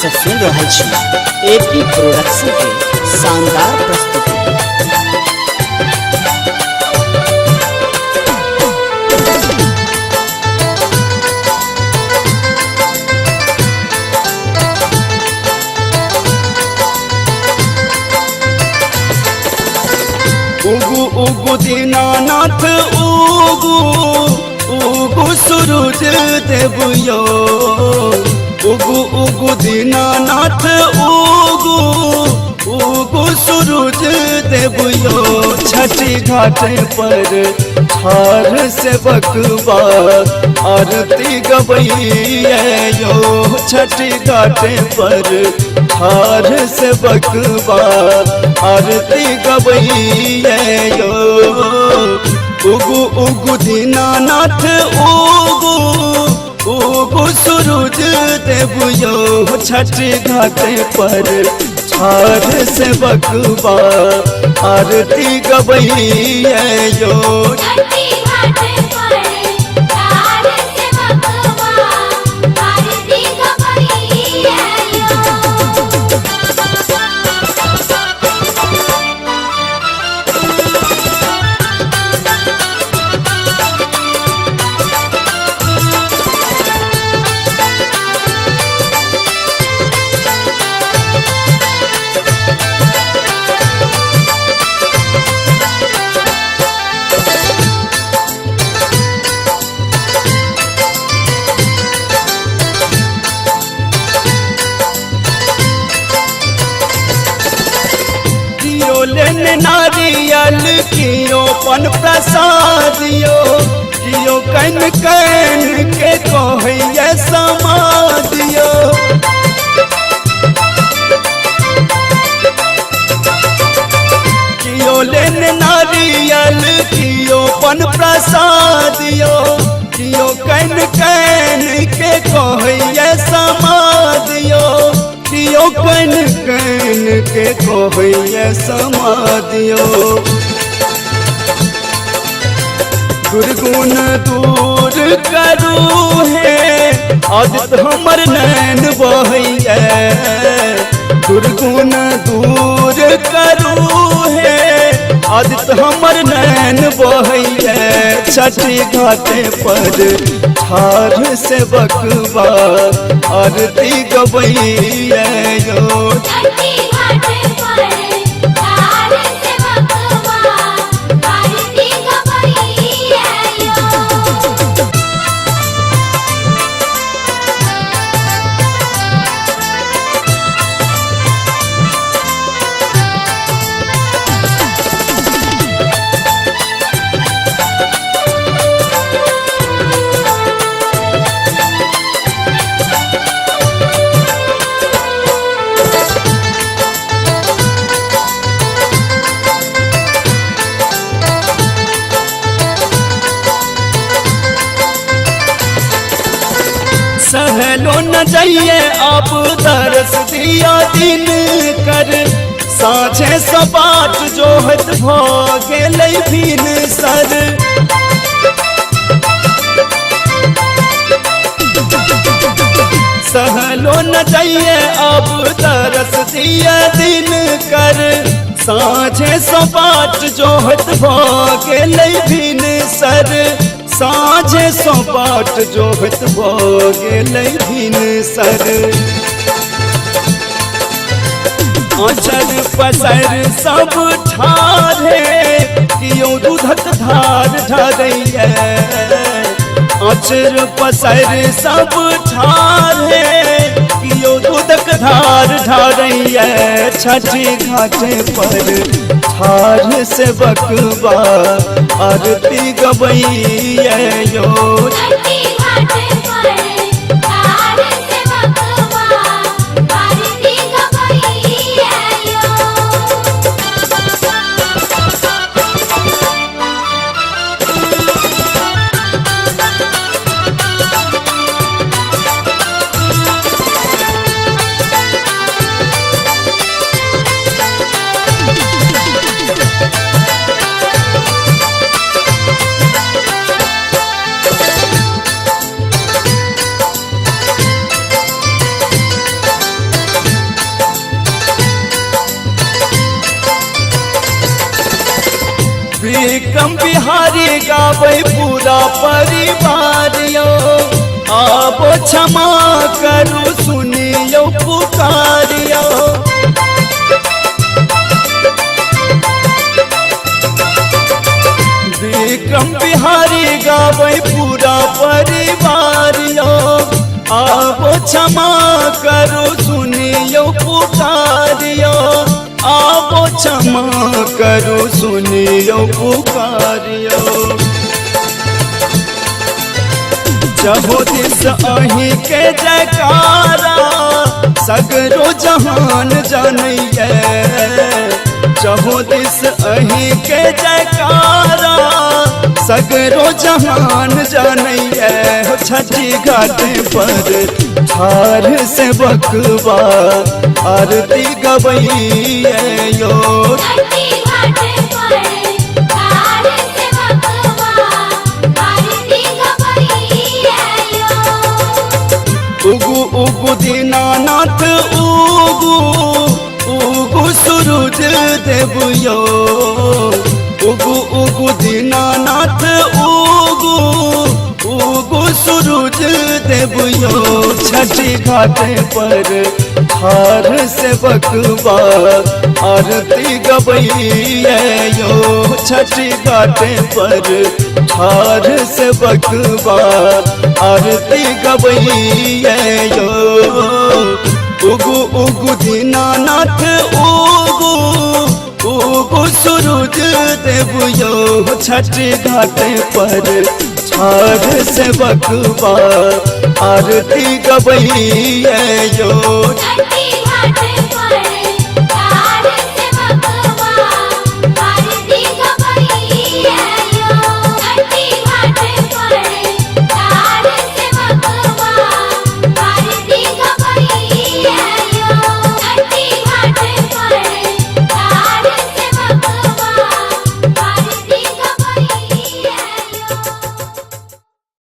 सब सुन रहा छी एपी प्रोडक्शन के शानदार प्रस्तुति। उगु उगु दीनानाथ उगु उगु सूरज देव यो। उगु उगु दीनानाथ उगु उगु सूरज देव यो। छठी घाट पर ठार से बकवा आरती गवैया यो। छठी घाट पर ठार से बकवा आरती गवैया यो। उगु उगु दीनानाथ उगु उगु सूरज देव यो। छठी घाट पर ठार से बकवा आरती गवैया यो। लेने नारियल कियो पन प्रसादियो। कियो कन कन के कहिए समादियो। कियो लेने नारियल कियो पन प्रसादियो। कियो कन कन के कहिए समादियो। कियो कन कन के कहिए समादियो। दुर्गुण दूर करू है आदित हमर नैन बहैया। दुर्गुण दूर करू है आदित हमर नैन बहैया। छठी घाट पर ठार से बकवा आरती गवैया यो। सहलो न जाइए आप दरस दिया दिन कर। साँझे सपाट जोहत गेलै भीन सर। सहलो न जाइए आप दरस दिया दिन कर। साँझे सपाट जोहत गेलै भीन सर। साँझे सपाट जोहत गेलै भीन सर। आँचल पसर सब ठाढ़े कियो दूधक धार ढरैया। आँचल पसर सब ठाढ़े कियो दूधक धार ढरैया। छठी घाट पर ठार से बकवा आरती गवैया यो। विक्रम बिहारी गावे पूरा परिवार यो आप क्षमा करू सुनियो पुकारियो विक्रम बिहारी गावे पूरा परिवार यो आप क्षमा करू सुनियो पुकारियो आप क्षमा करू सुनियो पुकारियो जहो दिस अही के जयकारा सगरो जहान जानैया जहो दिस अही के जयकारा सगरो जहान जानैया छठी घाट पर ठार से बकवा आरती गवैया यो उगु उगु दीनानाथ उगु उगु सूरज देव यो उगु उगु दीनानाथ उगु उगु सूरज देव यो छठी घाट पर ठार से बकवा आरती गवैया यो छठी घाट पर ठार से बकवा आरती गवैया यो उगु उगु दीनानाथ उगु उगु सूरज देव यो छठी घाट पर ठार से बकवा आरती गवैया यो छठी घाट पर